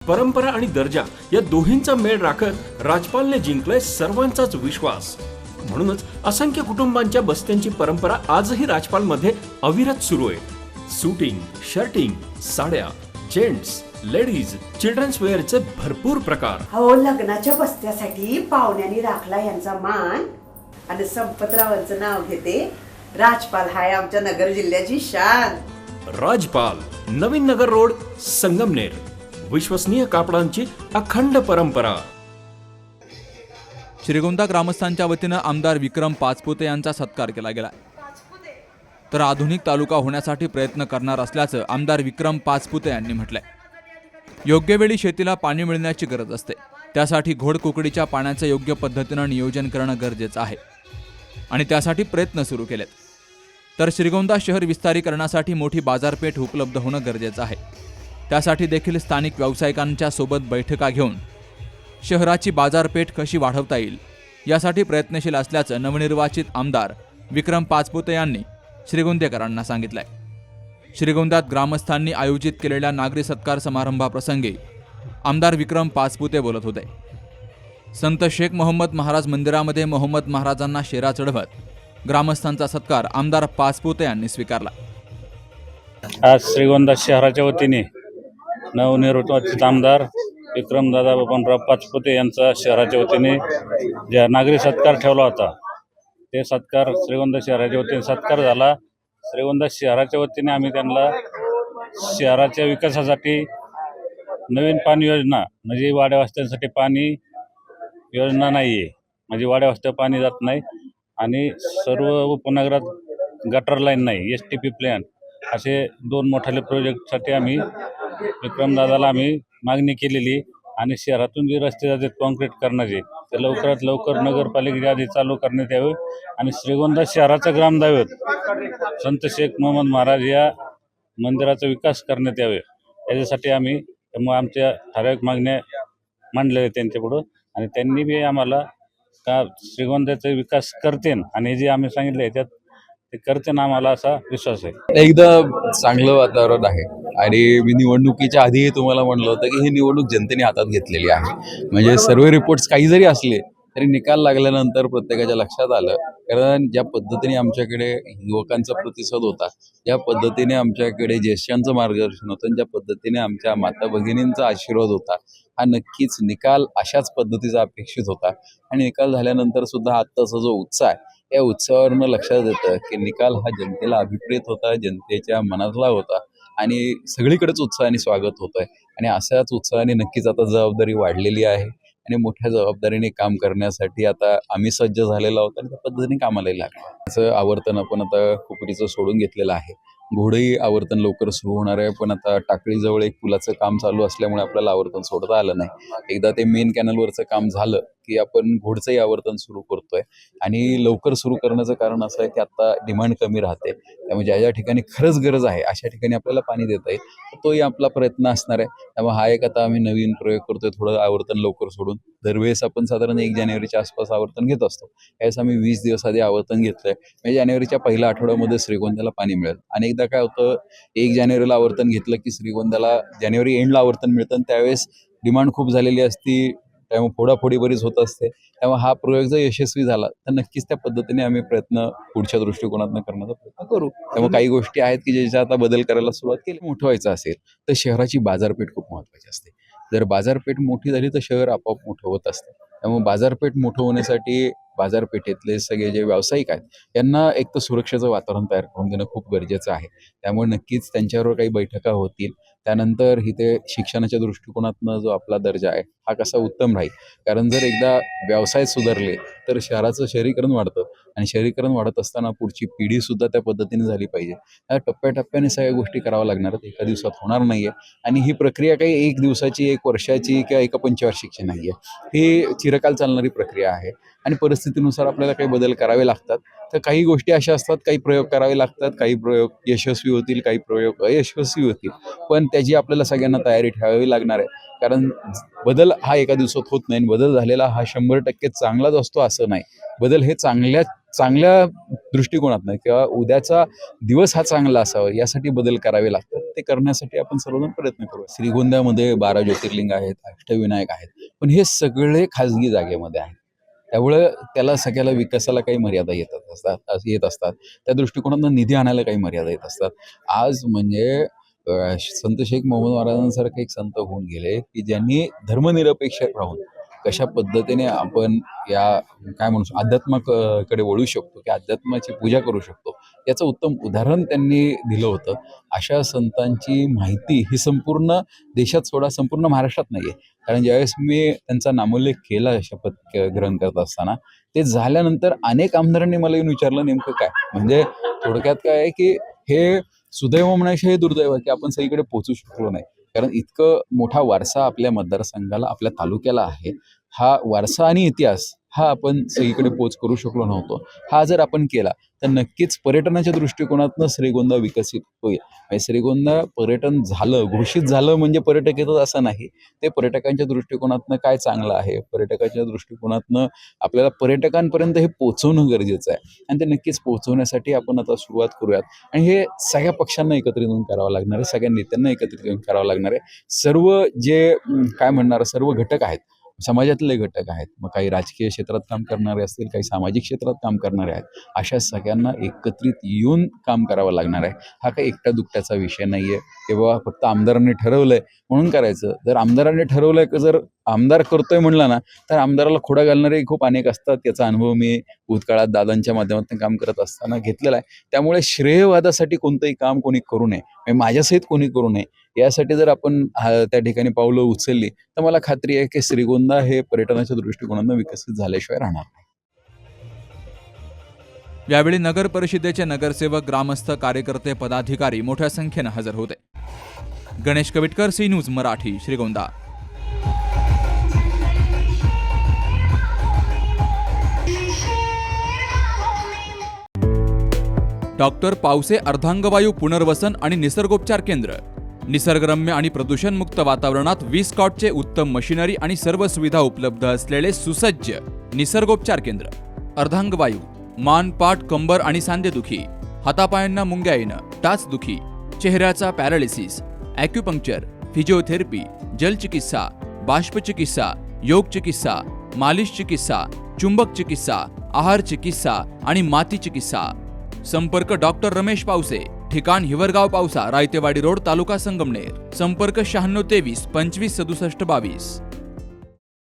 परंपरा आणि दर्जा या दोहींचा मेळ राखत राजपालने जिंकलाय सर्वांचाच विश्वास। म्हणूनच असंख्य कुटुंबांच्या बस्त्यांची परंपरा आजही राजपालमध्ये अविरत सुरू आहे। सूटिंग, शर्टिंग, साड्या, जेंट्स, लेडीज, चिल्ड्रन्स वेअरचे भरपूर प्रकार। हो, लग्नाच्या बस्त्यासाठी पाहुण्यांनी राखला यांचा मान आणि संपतरावांचं नाव घेते। राजपाल हाय आमच्या नगर जिल्ह्याची शान। राजपाल, नवीन नगर रोड, संगमनेर। विश्वसनीय कापडांची अखंड परंपरा। श्रीगोंदा ग्रामस्थांच्या वतीनं आमदार विक्रम पाचपुते यांचा सत्कार केला गेला। तर आधुनिक तालुका होण्यासाठी प्रयत्न करणार असल्याचं आमदार विक्रम पाचपुते यांनी म्हटलंय। योग्य वेळी शेतीला पाणी मिळण्याची गरज असते, त्यासाठी घोडकुकडीच्या पाण्याचं योग्य पद्धतीनं नियोजन करणं गरजेचं आहे आणि त्यासाठी प्रयत्न सुरू केलेत। तर श्रीगोंदा शहर विस्तारीकरणासाठी मोठी बाजारपेठ उपलब्ध होणं गरजेचं आहे, त्यासाठी देखील स्थानिक व्यावसायिकांच्या सोबत बैठका घेऊन शहराची बाजारपेठ कशी वाढवता येईल यासाठी प्रयत्नशील असल्याचं नवनिर्वाचित आमदार विक्रम पाचपुते यांनी श्रीगोंदेकरांना सांगितलंय। श्रीगोंद्यात ग्रामस्थांनी आयोजित केलेल्या नागरी सत्कार समारंभाप्रसंगी आमदार विक्रम पाचपुते बोलत होते। संत शेख मोहम्मद महाराज मंदिरामध्ये मोहम्मद महाराजांना शेरा चढवत ग्रामस्थांचा सत्कार आमदार पाचपुते यांनी स्वीकारला। आज श्रीगोंदा शहराच्या वतीने नवनिर्वाचित आमदार विक्रमदादा बबनराव पाचपुते यांचा शहराच्या वतीने ज्या नागरी सत्कार ठेवला होता, ते सत्कार श्रीगोंदा शहराच्या वतीने सत्कार झाला। श्रीगोंदा शहराच्या वतीने आम्ही त्यांना शहराच्या विकासासाठी नवीन पाणी योजना म्हणजे वाड्या वस्त्यांसाठी पाणी योजना नाही आहे, म्हणजे वाड्या वस्त्या पाणी जात नाही आणि सर्व उपनगरात गटर लाईन नाही, STP प्लॅन असे 2 मोठाले प्रोजेक्टसाठी आम्ही विक्रमदादाला आम्ही मागणी केलेली आणि शहरातून जे रस्ते जातात कॉन्क्रीट करण्याचे ते लवकरात लवकर नगरपालिकेच्या आधी चालू करण्यात यावे आणि श्रीगोंदा शहराचा ग्रामदैवत संत शेख मोहम्मद महाराज या मंदिराचा विकास करण्यात यावे, याच्यासाठी आम्ही त्यामुळे आमच्या ठराविक मागण्या मांडलेल्या त्यांच्यापुढं आणि त्यांनी बी आम्हाला का श्रीगोंद्याचा विकास करतेन आणि जे आम्ही सांगितलं आहे त्यात ते करतेन आम्हाला असा विश्वास आहे। एकदम चांगलं वातावरण आहे आणि मी निवडणुकीच्या आधीही तुम्हाला म्हणलं होतं की ही निवडणूक जनतेने हातात घेतलेली आहे। म्हणजे सर्व रिपोर्ट्स काही जरी असले तरी निकाल लागल्यानंतर प्रत्येकाच्या लक्षात आलं, कारण ज्या पद्धतीने आमच्याकडे युवकांचा प्रतिसाद होता, ज्या पद्धतीने आमच्याकडे ज्येष्ठांचं मार्गदर्शन होतं, ज्या पद्धतीने आमच्या माता भगिनींचा आशीर्वाद होता, हा नक्कीच निकाल अशाच पद्धतीचा अपेक्षित होता आणि निकाल झाल्यानंतर सुद्धा आत्ताचा जो उत्साह आहे या उत्साहावरनं लक्षात येतं की निकाल हा जनतेला अभिप्रेत होता, जनतेच्या मनातला होता आणि सगळीकडेच उत्साहाने स्वागत होत आहे आणि अशाच उत्साहाने नक्कीच आता जबाबदारी वाढलेली आहे आणि मोठ्या जबाबदारीने काम करण्यासाठी आता आम्ही सज्ज झालेलो आहोत आणि त्या पद्धतीने कामाला लागलो। त्याचं आवर्तन आपण आता कुकडीचं सोडून घेतलेलं आहे। घोडही आवर्तन लवकर सुरू होणार आहे, पण आता टाकळीजवळ एक पुलाचं काम चालू असल्यामुळे आपल्याला आवर्तन सोडता आलं नाही। एकदा ते मेन कॅनलवरचं काम झालं की आपण घोडचंही आवर्तन सुरू करतोय आणि लवकर सुरू करण्याचं कारण असं आहे की आता डिमांड कमी राहते, त्यामुळे ज्या ज्या ठिकाणी खरंच गरज आहे अशा ठिकाणी आपल्याला पाणी देता येईल, तोही आपला प्रयत्न असणार आहे। त्यामुळे हा एक आता आम्ही नवीन प्रयोग करतोय, थोडं आवर्तन लवकर सोडून। दरवेळेस आपण साधारण 1 जानेवारीच्या आसपास आवर्तन घेत असतो, यावेळेस आम्ही 20 दिवस आधी आवर्तन घेतलंय, म्हणजे जानेवारीच्या पहिल्या आठवड्यामध्ये श्रीगोंद्याला पाणी मिळेल। आणि एकदा काय होतं, 1 जानेवारीला आवर्तन घेतलं की श्रीगोंद्याला जानेवारी एंडला आवर्तन मिळतं आणि त्यावेळेस डिमांड खूप झालेली असती, त्यामुळे फोडाफोडी बरीच होत असते। त्यामुळे हा प्रयोग जर यशस्वी झाला तर नक्कीच त्या पद्धतीने आम्ही प्रयत्न पुढच्या दृष्टिकोनातून करण्याचा प्रयत्न करू। त्यामुळे काही गोष्टी आहेत की ज्याच्या आता बदल करायला सुरुवात केली। मोठं व्हायचं असेल तर शहराची बाजारपेठ खूप महत्त्वाची असते। जर बाजारपेठ मोठी झाली तर शहर आपोआप मोठं होत असतं। त्यामुळे बाजारपेठ मोठं होण्यासाठी बाजारपेठेतले सगळे जे व्यावसायिक आहेत यांना एक तर सुरक्षेचं वातावरण तयार करून देणं खूप गरजेचं आहे। त्यामुळे नक्कीच त्यांच्यावर काही बैठका होतील। त्यानंतर इथे शिक्षणाच्या दृष्टिकोनातनं जो आपला दर्जा आहे हा कसा उत्तम राहील, कारण जर एकदा व्यवसाय सुधारले तर शहराचं शहरीकरण वाढतं आणि शहरीकरण वाढत असताना पुढची पिढी सुद्धा त्या पद्धतीने झाली पाहिजे। या टप्प्याटप्प्याने सगळ्या गोष्टी कराव्या लागणार आहेत, एका दिवसात होणार नाहीये आणि ही प्रक्रिया काही 1 दिवसाची, 1 वर्षाची किंवा एका पंचवार्षिकची नाहीये, ही चिरकाल चालणारी प्रक्रिया आहे आणि परिस्थितीनुसार आपल्याला काही बदल करावे लागतात। तर काही गोष्टी अशा असतात, काही प्रयोग करावे लागतात, काही प्रयोग यशस्वी होतील, काही प्रयोग अयशस्वी होतील, पण त्याची आपल्याला सगळ्यांना तयारी ठेवावी लागणार आहे। कारण बदल हा एका दिवसात होत नाही, बदल झालेला हा 100% चांगलाच असतो असं नाही। बदल हे चांगल्या चांगल्या दृष्टिकोनातनं किंवा उद्याचा दिवस हा चांगला असावा यासाठी बदल करावे लागतात. ते करण्यासाठी आपण सर्वजण प्रयत्न करू. श्रीगोंद्यामध्ये 12 ज्योतिर्लिंग आहेत, अष्टविनायक आहेत, पण हे सगळे खाजगी जागेमध्ये आहेत. त्यामुळे त्याला सगळ्याला विकासाला काही मर्यादा येत असतात. त्या दृष्टिकोनातून निधी आणायला काही मर्यादा येत असतात. आज म्हणजे संत शेख मोहम्मद महाराजांसारखे एक संत होऊन गेले की ज्यांनी धर्मनिरपेक्ष राहून कशा पद्धतीने आपण या काय म्हणू अध्यात्माकडे वळू शकतो की अध्यात्माची पूजा करू शकतो याचं उत्तम उदाहरण त्यांनी दिलं होतं. अशा संतांची माहिती ही संपूर्ण देशात सोडा संपूर्ण महाराष्ट्रात नाही आहे. कारण ज्यावेळेस मी त्यांचा नामोल्लेख केला शपथ ग्रहण करत असताना ते झाल्यानंतर अनेक आमदारांनी मला येऊन विचारलं नेमकं काय. म्हणजे थोडक्यात काय आहे की हे सुदैव म्हणायचे हे दुर्दैव की आपण सगळीकडे पोहोचू शकलो नाही. कारण इतकं मोठा वारसा आपल्या मतदारसंघाला आपल्या तालुक्याला आहे. हा वारसा आणि इतिहास हा आपण सगळीकडे पोच करू शकलो नव्हतो. हा जर आपण केला तर नक्कीच पर्यटनाच्या दृष्टिकोनातनं श्रीगोंदा विकसित होईल. आणि श्रीगोंदा पर्यटन झालं घोषित झालं म्हणजे पर्यटक येतात असं नाही. ते पर्यटकांच्या दृष्टिकोनातनं काय चांगलं आहे, पर्यटकाच्या दृष्टिकोनातनं आपल्याला पर्यटकांपर्यंत हे पोहोचवणं गरजेचं आहे आणि ते नक्कीच पोहोचवण्यासाठी आपण आता सुरुवात करूयात. आणि हे सगळ्या पक्षांना एकत्रित येऊन करावं लागणार आहे, सगळ्या नेत्यांना एकत्रित येऊन करावं लागणार आहे. सर्व जे काय म्हणणार सर्व घटक आहेत समाजातले घटक आहेत, मग काही राजकीय क्षेत्रात काम करणारे असतील, काही सामाजिक क्षेत्रात काम करणारे आहेत, अशा सगळ्यांना एकत्रित येऊन काम करावं लागणार आहे. हा काही एकटा दुकट्याचा विषय नाही आहे किंवा फक्त आमदारांनी ठरवलंय म्हणून करायचं. जर आमदारांनी ठरवलंय की जर आमदार करतोय म्हणला ना तर आमदाराला खोडा घालणारे खूप अनेक असतात. त्याचा अनुभव मी भूतकाळात दादांच्या माध्यमातून काम करत असताना घेतलेला आहे. त्यामुळे श्रेयवादासाठी कोणतंही काम कोणी करू नये, म्हणजे माझ्यासहित कोणी करू नये. यासाठी जर आपण त्या ठिकाणी पावलं उचलली तर मला खात्री आहे की श्रीगोंदा हे पर्यटनाच्या दृष्टिकोनातून विकसित झाल्याशिवाय राहणार नाही. यावेळी नगर परिषदेचे नगरसेवक, ग्रामस्थ, कार्यकर्ते, पदाधिकारी मोठ्या संख्येनं हजर होते. Ganesh Kavitkar, C news Marathi, Shrigonda. Doctor Pawase अर्धांगवायू पुनर्वसन आणि निसर्गोपचार केंद्र. निसर्गरम्य आणि प्रदूषणमुक्त वातावरणात 20 कॉटचे उत्तम मशिनरी आणि सर्व सुविधा उपलब्ध असलेले सुसज्ज निसर्गोपचार केंद्र. अर्धांगवायू, मान, पाठ, कंबर आणि सांधेदुखी, हातापायांना मुंग्या येणं, टाचदुखी, चेहऱ्याचा पॅरालिसिस, ॲक्युपंक्चर, फिजिओथेरपी, जलचिकित्सा, बाष्पचिकित्सा, योग चिकित्सा, मालिश चिकित्सा, चुंबक चिकित्सा, आहार चिकित्सा आणि माती चिकित्सा. संपर्क डॉक्टर रमेश पावसे, ठिकाण हिवरगाव पावसा, रायतेवाडी रोड, तालुका संगमनेर. संपर्क 9623 25 67 22.